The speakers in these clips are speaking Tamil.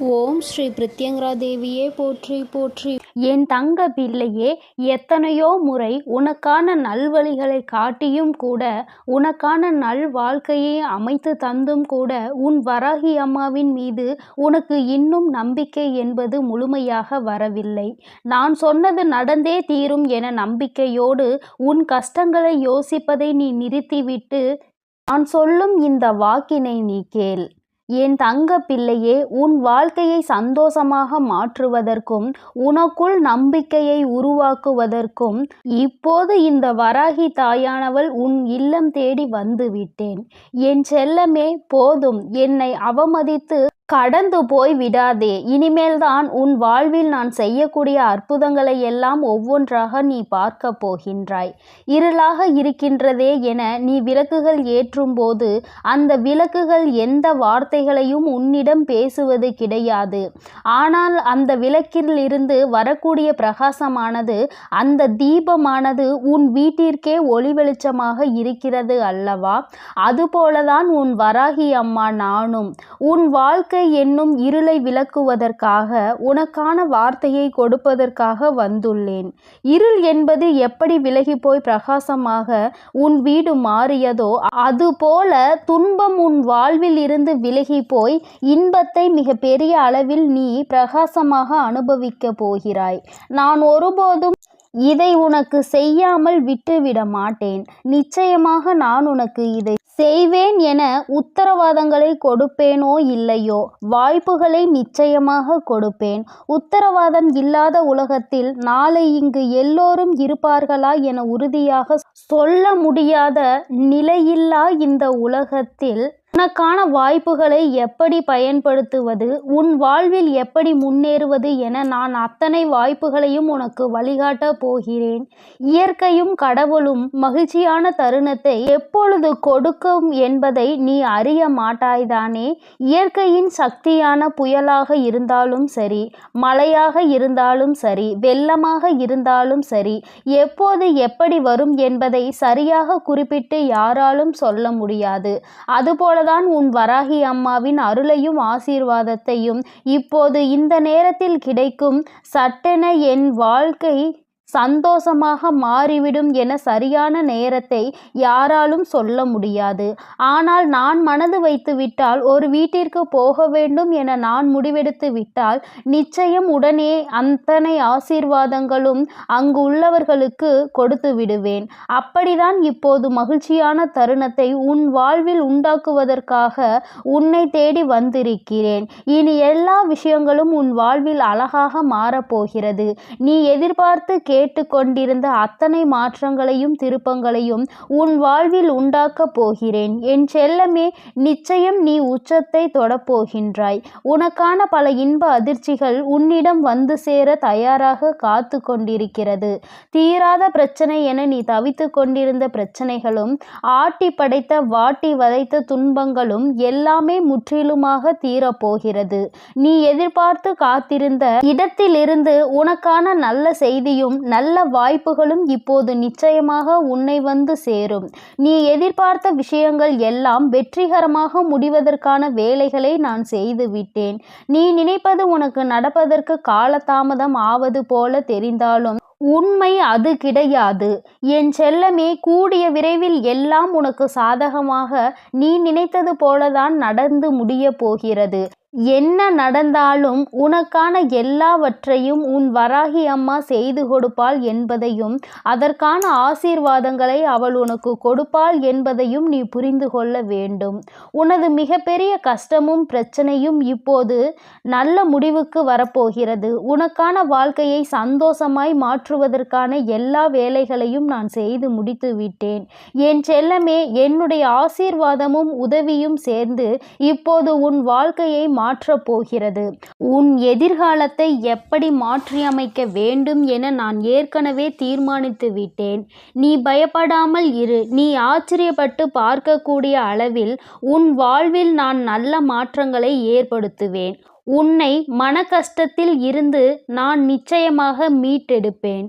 ஓம் ஸ்ரீ பிரித்யங்கரா தேவியே போற்றி போற்றி. என் தங்க பிள்ளையே, எத்தனையோ முறை உனக்கான நல்வழிகளை காட்டியும் கூட, உனக்கான நல் வாழ்க்கையை அமைத்து தந்தும் கூட, உன் வராகி அம்மாவின் மீது உனக்கு இன்னும் நம்பிக்கை என்பது முழுமையாக வரவில்லை. நான் சொன்னது நடந்தே தீரும் என நம்பிக்கையோடு உன் கஷ்டங்களை யோசிப்பதை நீ நிறுத்திவிட்டு, நான் சொல்லும் இந்த வாக்கினை நீ கேள். என் தங்க பிள்ளையே, உன் வாழ்க்கையை சந்தோஷமாக மாற்றுவதற்கும் உனக்குள் நம்பிக்கையை உருவாக்குவதற்கும் இப்போது இந்த வராகி தாயானவள் உன் இல்லம் தேடி வந்து விட்டேன். என் செல்லமே, போதும், என்னை அவமதித்து கடந்து போய் விடாதே. இனிமேல்தான் உன் வாழ்வில் நான் செய்யக்கூடிய அற்புதங்களை எல்லாம் ஒவ்வொன்றாக நீ பார்க்க போகின்றாய். இருளாக இருக்கின்றதே என நீ விளக்குகள் ஏற்றும் போது அந்த விளக்குகள் எந்த வார்த்தைகளையும் உன்னிடம் பேசுவது கிடையாது. ஆனால் அந்த விளக்கிலிருந்து வரக்கூடிய பிரகாசமானது, அந்த தீபமானது உன் வீட்டிற்கே ஒளி வெளிச்சமாக இருக்கிறது அல்லவா? அதுபோலதான் உன் வராகி அம்மா நானும் உன் வாழ்க்கை என்னும் இருளை விளக்குவதற்காக, உனக்கான வார்த்தையை கொடுப்பதற்காக வந்துள்ளேன். இருள் என்பது எப்படி விலகி போய் பிரகாசமாக உன் வீடு மாறியதோ, அதுபோல துன்பம் உன் வாழ்வில் இருந்து விலகி போய் இன்பத்தை மிக பெரிய அளவில் நீ பிரகாசமாக அனுபவிக்க போகிறாய். நான் ஒருபோதும் இதை உனக்கு செய்யாமல் விட்டுவிட மாட்டேன். நிச்சயமாக நான் உனக்கு இதை செய்வேன் என உத்தரவாதங்களை கொடுப்பேனோ இல்லையோ, வாய்ப்புகளை நிச்சயமாக கொடுப்பேன். உத்தரவாதம் இல்லாத உலகத்தில் நாளை இங்கு எல்லோரும் இருப்பார்களா என உறுதியாக சொல்ல முடியாத நிலையில்லா இந்த உலகத்தில் உனக்கான வாய்ப்புகளை எப்படி பயன்படுத்துவது, உன் வாழ்வில் எப்படி முன்னேறுவது என நான் அத்தனை வாய்ப்புகளையும் உனக்கு வழிகாட்ட போகிறேன். இயற்கையும் கடவுளும் மகிழ்ச்சியான தருணத்தை எப்பொழுது கொடுக்கும் என்பதை நீ அறிய மாட்டாய்தானே? இயற்கையின் சக்தியான புயலாக இருந்தாலும் சரி, மழையாக இருந்தாலும் சரி, வெள்ளமாக இருந்தாலும் சரி, எப்போது எப்படி வரும் என்பதை சரியாக குறிப்பிட்டு யாராலும் சொல்ல முடியாது. அதுபோல தான் உன் வராகி அம்மாவின் அருளையும் ஆசீர்வாதத்தையும் இப்போது இந்த நேரத்தில் கிடைக்கும். சட்டென என் வாழ்க்கை சந்தோஷமாக மாறிவிடும் என சரியான நேரத்தை யாராலும் சொல்ல முடியாது. ஆனால் நான் மனது வைத்து விட்டால், ஒரு வீட்டிற்கு போக வேண்டும் என நான் முடிவெடுத்து விட்டால், நிச்சயம் உடனே அத்தனை ஆசீர்வாதங்களும் அங்கு உள்ளவர்களுக்கு கொடுத்து விடுவேன். அப்படிதான் இப்போது மகிழ்ச்சியான தருணத்தை உன் வாழ்வில் உண்டாக்குவதற்காக உன்னை தேடி வந்திருக்கிறேன். இனி எல்லா விஷயங்களும் உன் வாழ்வில் அழகாக மாறப்போகிறது. நீ எதிர்பார்த்து கேட்டுக்கொண்டிருந்த அத்தனை மாற்றங்களையும் திருப்பங்களையும் உன் வாழ்வில் உண்டாக்கப் போகிறேன். என் செல்லமே, நிச்சயம் நீ உச்சத்தை தொடப்போகின்றாய். உனக்கான பல இன்ப அதிர்ச்சிகள் உன்னிடம் வந்து சேர தயாராக காத்து கொண்டிருக்கிறது. தீராத பிரச்சனை என நீ தவித்து கொண்டிருந்த பிரச்சனைகளும், ஆட்டி படைத்த வாட்டி வதைத்த துன்பங்களும் எல்லாமே முற்றிலுமாக தீரப்போகிறது. நீ எதிர்பார்த்து காத்திருந்த இடத்திலிருந்து உனக்கான நல்ல செய்தியும் நல்ல வாய்ப்புகளும் இப்போது நிச்சயமாக உன்னை வந்து சேரும். நீ எதிர்பார்த்த விஷயங்கள் எல்லாம் வெற்றிகரமாக முடிவதற்கான வேலைகளை நான் செய்து விட்டேன். நீ நினைப்பது உனக்கு நடப்பதற்கு காலதாமதம் ஆவது போல தெரிந்தாலும் உண்மை அது கிடையாது. என் செல்லமே, கூடிய விரைவில் எல்லாம் உனக்கு சாதகமாக நீ நினைத்தது போலதான் நடந்து முடிய போகிறது. என்ன நடந்தாலும் உனக்கான எல்லாவற்றையும் உன் வராகி அம்மா செய்து கொடுப்பாள் என்பதையும், அதற்கான ஆசீர்வாதங்களை அவள் உனக்கு கொடுப்பாள் என்பதையும் நீ புரிந்து கொள்ள வேண்டும். உனது மிகப்பெரிய கஷ்டமும் பிரச்சனையும் இப்போது நல்ல முடிவுக்கு வரப்போகிறது. உனக்கான வாழ்க்கையை சந்தோஷமாய் மாற்றுவதற்கான எல்லா வேலைகளையும் நான் செய்து முடித்து விட்டேன். என் செல்லமே, என்னுடைய ஆசீர்வாதமும் உதவியும் சேர்ந்து இப்போது உன் வாழ்க்கையை மாற்றப் போகிறது. உன் எதிர்காலத்தை எப்படி மாற்றியமைக்க வேண்டும் என நான் ஏற்கனவே தீர்மானித்து விட்டேன். நீ பயப்படாமல் இரு. நீ ஆச்சரியப்பட்டு பார்க்கக்கூடிய அளவில் உன் வாழ்வில் நான் நல்ல மாற்றங்களை ஏற்படுத்துவேன். உன்னை மன கஷ்டத்தில் இருந்து நான் நிச்சயமாக மீட்டெடுப்பேன்.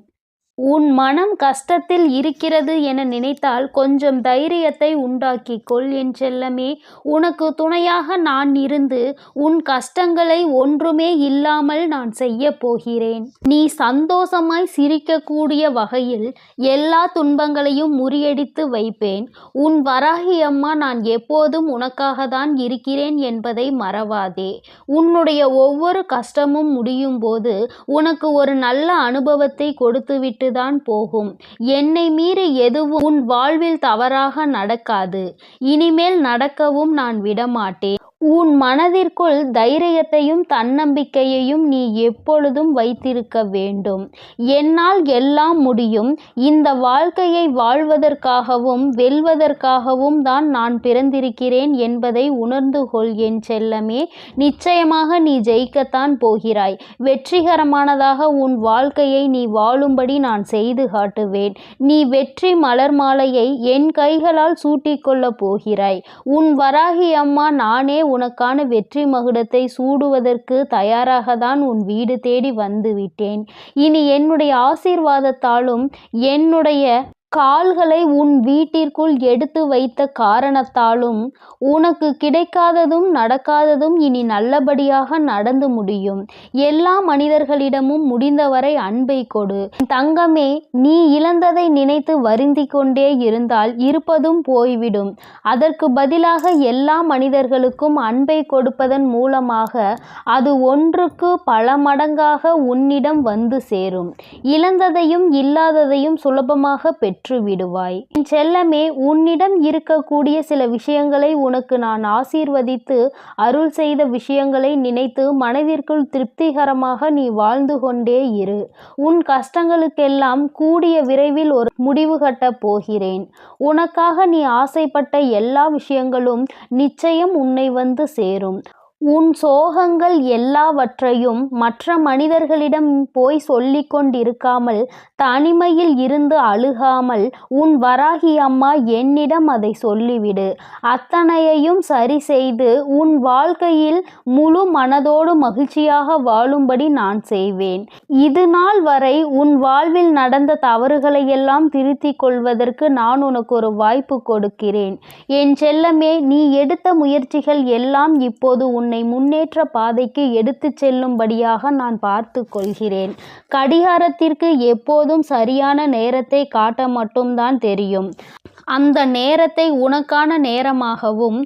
உன் மனம் கஷ்டத்தில் இருக்கிறது என நினைத்தால் கொஞ்சம் தைரியத்தை உண்டாக்கிக் கொள் என் செல்லமே. உனக்கு துணையாக நான் இருந்து உன் கஷ்டங்களை ஒன்றுமே இல்லாமல் நான் செய்ய போகிறேன். நீ சந்தோஷமாய் சிரிக்கக்கூடிய வகையில் எல்லா துன்பங்களையும் முறியடித்து வைப்பேன். உன் வராகி அம்மா நான் எப்போதும் உனக்காக தான் இருக்கிறேன் என்பதை மறவாதே. உன்னுடைய ஒவ்வொரு கஷ்டமும் முடியும் போது உனக்கு ஒரு நல்ல அனுபவத்தை கொடுத்துவிட்டு தான் போகும். என்னை மீறி எதுவும் உன் வாழ்வில் தவறாக நடக்காது. இனிமேல் நடக்கவும் நான் விடமாட்டேன். உன் மனதிற்குள் தைரியத்தையும் தன்னம்பிக்கையையும் நீ எப்பொழுதும் வைத்திருக்க வேண்டும். என்னால் எல்லாம் முடியும். இந்த வாழ்க்கையை வாழ்வதற்காகவும் வெல்வதற்காகவும் தான் நான் பிறந்திருக்கிறேன் என்பதை உணர்ந்து கொள் என் செல்லமே. நிச்சயமாக நீ ஜெயிக்கத்தான் போகிறாய். வெற்றிகரமானதாக உன் வாழ்க்கையை நீ வாழும்படி நான் செய்து காட்டுவேன். நீ வெற்றி மலர் மாலையை என் கைகளால் சூட்டிக்கொள்ளப் போகிறாய். உன் வராகி அம்மா நானே உனக்கான வெற்றி மகுடத்தை சூடுவதற்கு தயாராகத்தான் உன் வீடு தேடி வந்து விட்டேன். இனி என்னுடைய ஆசீர்வாதத்தாலும் என்னுடைய கால்களை உன் வீட்டிற்குள் எடுத்து வைத்த காரணத்தாலும் உனக்கு கிடைக்காததும் நடக்காததும் இனி நல்லபடியாக நடந்து முடியும். எல்லா மனிதர்களிடமும் முடிந்தவரை அன்பை கொடு. தங்கமே, நீ இழந்ததை நினைத்து வருந்தி கொண்டே இருந்தால் இருப்பதும் போய்விடும். அதற்கு பதிலாக எல்லா மனிதர்களுக்கும் அன்பை கொடுப்பதன் மூலமாக அது ஒன்றுக்கு பல மடங்காக உன்னிடம் வந்து சேரும். இழந்ததையும் இல்லாததையும் சுலபமாக பெற்று விடுவாய். என் செல்லமே, உன்னிடம் இருக்கக்கூடிய சில விஷயங்களை உனக்கு நான் ஆசீர்வதித்து அருள் செய்த விஷயங்களை நினைத்து மனதிற்குள் திருப்திகரமாக நீ வாழ்ந்து கொண்டே இரு. உன் கஷ்டங்களுக்கெல்லாம் கூடிய விரைவில் ஒரு முடிவு கட்டப் போகிறேன். உனக்காக நீ ஆசைப்பட்ட எல்லா விஷயங்களும் நிச்சயம் உன்னை வந்து சேரும். உன் சோகங்கள் எல்லாவற்றையும் மற்ற மனிதர்களிடம் போய் சொல்லிக் கொண்டிருக்காமல் தனிமையில் இருந்து அழுகாமல் உன் வராகி அம்மா என்னிடம் அதை சொல்லிவிடு. அத்தனையையும் சரி செய்து உன் வாழ்க்கையில் முழு மனதோடு மகிழ்ச்சியாக வாழும்படி நான் செய்வேன். இது நாள் வரை உன் வாழ்வில் நடந்த தவறுகளையெல்லாம் திருத்திக் கொள்வதற்கு நான் உனக்கு ஒரு வாய்ப்பு கொடுக்கிறேன். என் செல்லமே, நீ எடுத்த முயற்சிகள் எல்லாம் இப்போது உன்னை முன்னேற்ற பாதைக்கு எடுத்துச் செல்லும்படியாக நான் பார்த்து கொள்கிறேன். கடிகாரத்திற்கு எப்போதும் சரியான நேரத்தை காட்ட மட்டும்தான் தெரியும். அந்த நேரத்தை உனக்கான நேரமாகவும்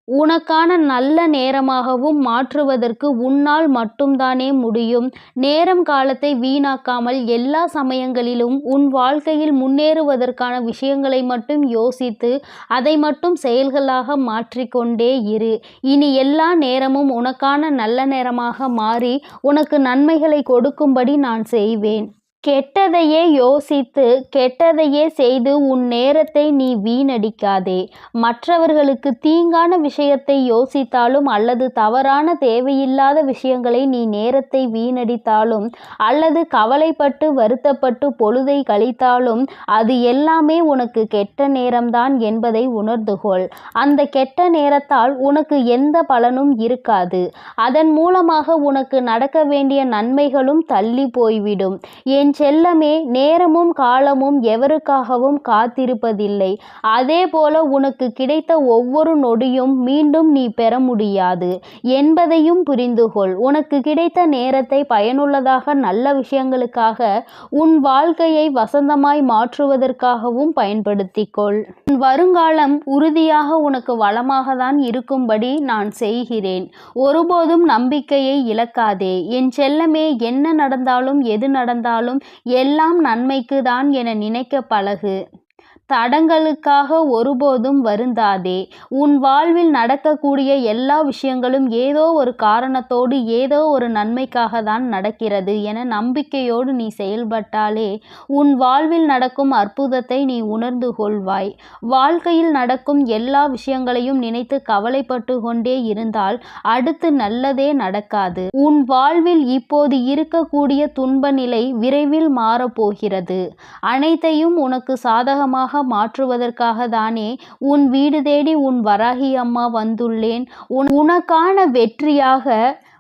உனக்கான நல்ல நேரமாகவும் மாற்றுவதற்கு உன்னால் மட்டும்தானே முடியும். நேரம் காலத்தை வீணாக்காமல் எல்லா சமயங்களிலும் உன் வாழ்க்கையில் முன்னேறுவதற்கான விஷயங்களை மட்டும் யோசித்து அதை மட்டும் செயல்களாக மாற்றிக்கொண்டே இரு. இனி எல்லா நேரமும் உனக்கான நல்ல நேரமாக மாறி உனக்கு நன்மைகளை கொடுக்கும்படி நான் செய்வேன். கெட்டதையே யோசித்து கெட்டதையே செய்து உன் நேரத்தை நீ வீணடிக்காதே. மற்றவர்களுக்கு தீங்கான விஷயத்தை யோசித்தாலும் அல்லது தவறான தேவையில்லாத விஷயங்களை நீ நேரத்தை வீணடித்தாலும் அல்லது கவலைப்பட்டு வருத்தப்பட்டு பொழுதை கழித்தாலும் அது எல்லாமே உனக்கு கெட்ட நேரம்தான் என்பதை உணர்ந்து கொள். அந்த கெட்ட நேரத்தால் உனக்கு எந்த பலனும் இருக்காது. அதன் மூலமாக உனக்கு நடக்க வேண்டிய நன்மைகளும் தள்ளி போய்விடும். என் செல்லமே, நேரமும் காலமும் எவருக்காகவும் காத்திருப்பதில்லை. அதே போல உனக்கு கிடைத்த ஒவ்வொரு நொடியும் மீண்டும் நீ பெற முடியாது என்பதையும் புரிந்து கொள். உனக்கு கிடைத்த நேரத்தை பயனுள்ளதாக நல்ல விஷயங்களுக்காக உன் வாழ்க்கையை வசந்தமாய் மாற்றுவதற்காகவும் பயன்படுத்திக் கொள். உன் வருங்காலம் உறுதியாக உனக்கு வளமாக தான் இருக்கும்படி நான் செய்கிறேன். ஒருபோதும் நம்பிக்கையை இழக்காதே என் செல்லமே. என்ன நடந்தாலும் எது நடந்தாலும் எல்லாம் நன்மைக்கு தான் என நினைக்க பழகு. தடங்களுக்காக ஒருபோதும் வருந்தாதே. உன் வாழ்வில் நடக்கக்கூடிய எல்லா விஷயங்களும் ஏதோ ஒரு காரணத்தோடு ஏதோ ஒரு நன்மைக்காக தான் நடக்கிறது என நம்பிக்கையோடு நீ செயல்பட்டாலே உன் வாழ்வில் நடக்கும் அற்புதத்தை நீ உணர்ந்து கொள்வாய். வாழ்க்கையில் நடக்கும் எல்லா விஷயங்களையும் நினைத்து கவலைப்பட்டு கொண்டே இருந்தால் அடுத்து நல்லதே நடக்காது. உன் வாழ்வில் இப்போது இருக்கக்கூடிய துன்ப நிலை விரைவில் மாறப்போகிறது. அனைத்தையும் உனக்கு சாதகமாக மாற்றுவதற்காக தானே உன் வீடு தேடி உன் வராகி அம்மா வந்துள்ளேன். உனக்கான வெற்றியாக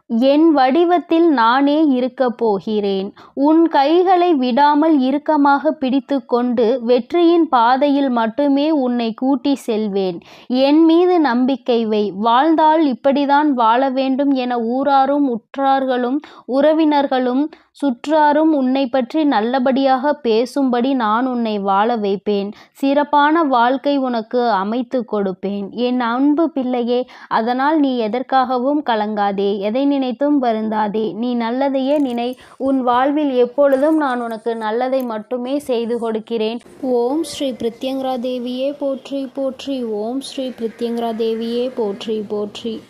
என் வடிவத்தில் நானே இருக்கப் போகிறேன். உன் கைகளை விடாமல் இறுக்கமாக பிடித்துக்கொண்டு வெற்றியின் பாதையில் மட்டுமே உன்னை கூட்டி செல்வேன். என் மீது நம்பிக்கை வை. வாழ்ந்தால் இப்படித்தான் வாழ வேண்டும் என ஊராரும் உற்றார்களும் உறவினர்களும் சுற்றாரும் உன்னை பற்றி நல்லபடியாக பேசும்படி நான் உன்னை வாழ வைப்பேன். சிறப்பான வாழ்க்கை உனக்கு அமைத்து கொடுப்பேன். என் அன்பு பிள்ளையே, அதனால் நீ எதற்காகவும் கலங்காதே, எதை நினைத்தும் வருந்தாதே. நீ நல்லதையே நினை. உன் வாழ்வில் எப்பொழுதும் நான் உனக்கு நல்லதை மட்டுமே செய்து கொடுக்கிறேன். ஓம் ஸ்ரீ பிரத்யங்கரா தேவியே போற்றி போற்றி. ஓம் ஸ்ரீ பிரத்யங்கரா தேவியே போற்றி போற்றி.